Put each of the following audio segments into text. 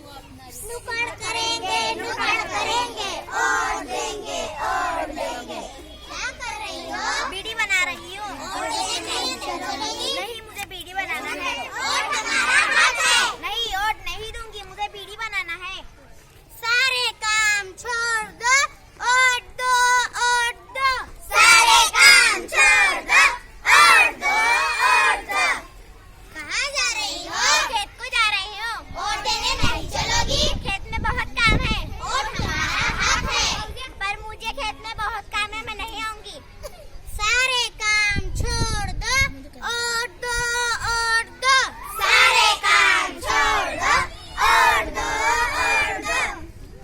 नुक्कड़ करेंगे और देंगे और देंगे। क्या कर रही हो? बीड़ी बना रही हूँ। नहीं, मुझे बीड़ी बनाना है। वोट हमारा हक है। नहीं, वोट नहीं दूंगी, मुझे बीड़ी बनाना है। सारे काम छोड़ दो, वोट दो, वोट दो। सारे काम छोड़ दो, वोट दो, वोट दो। कहाँ जा रही हो? खेत को जा रही हूँ। वोट देने नहीं चलोगी? खेत में बहुत काम है। वोट हमारा हक है। पर मुझे खेत में बहुत काम है, मैं नहीं आऊंगी। सारे काम छोड़ दो, वोट दो, वोट दो। सारे काम छोड़ दो, वोट दो, वोट दो।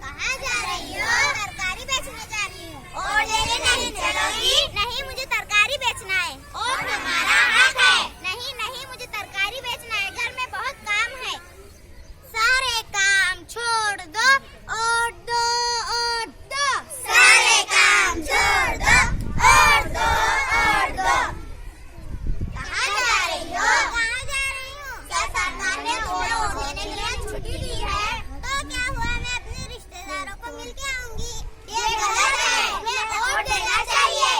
कहाँ जा रही हो? तरकारी बेचने जा रही हूँ। वोट देने नहीं चलोगी? नहीं, मुझे तरकारी बेचना है। वोट हमारा हक है। नहीं नहीं, मुझे तरकारी बेचना है, घर में बहुत काम है। सारे काम छोड़ दो, वोट दो, वोट दो। सारे काम छोड़ दो, वोट दो, वोट दो। कहाँ जा रही हो? कहाँ जा रही हूँ? क्या सरकार ने वोट देने के लिए छुट्टी दी है? तो क्या हुआ, मैं अपने रिश्तेदारों को मिल के आऊंगी। ये गलत है, तुम्हें वोट देना चाहिए।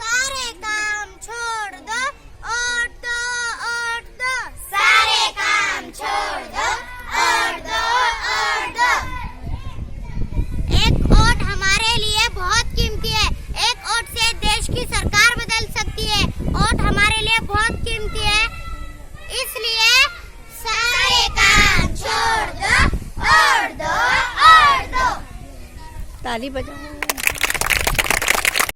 सारे काम छोड़ दो, वोट दो, वोट दो। सारे काम छोड़ दो, वोट दो, वोट दो। एक वोट हमारे लिए बहुत कीमती है। एक वोट से देश की सरकार बदल सकती है। वोट हमारे लिए बहुत कीमती है, इसलिए सारे काम छोड़ दो, वोट दो, वोट दो। ताली बजाओ।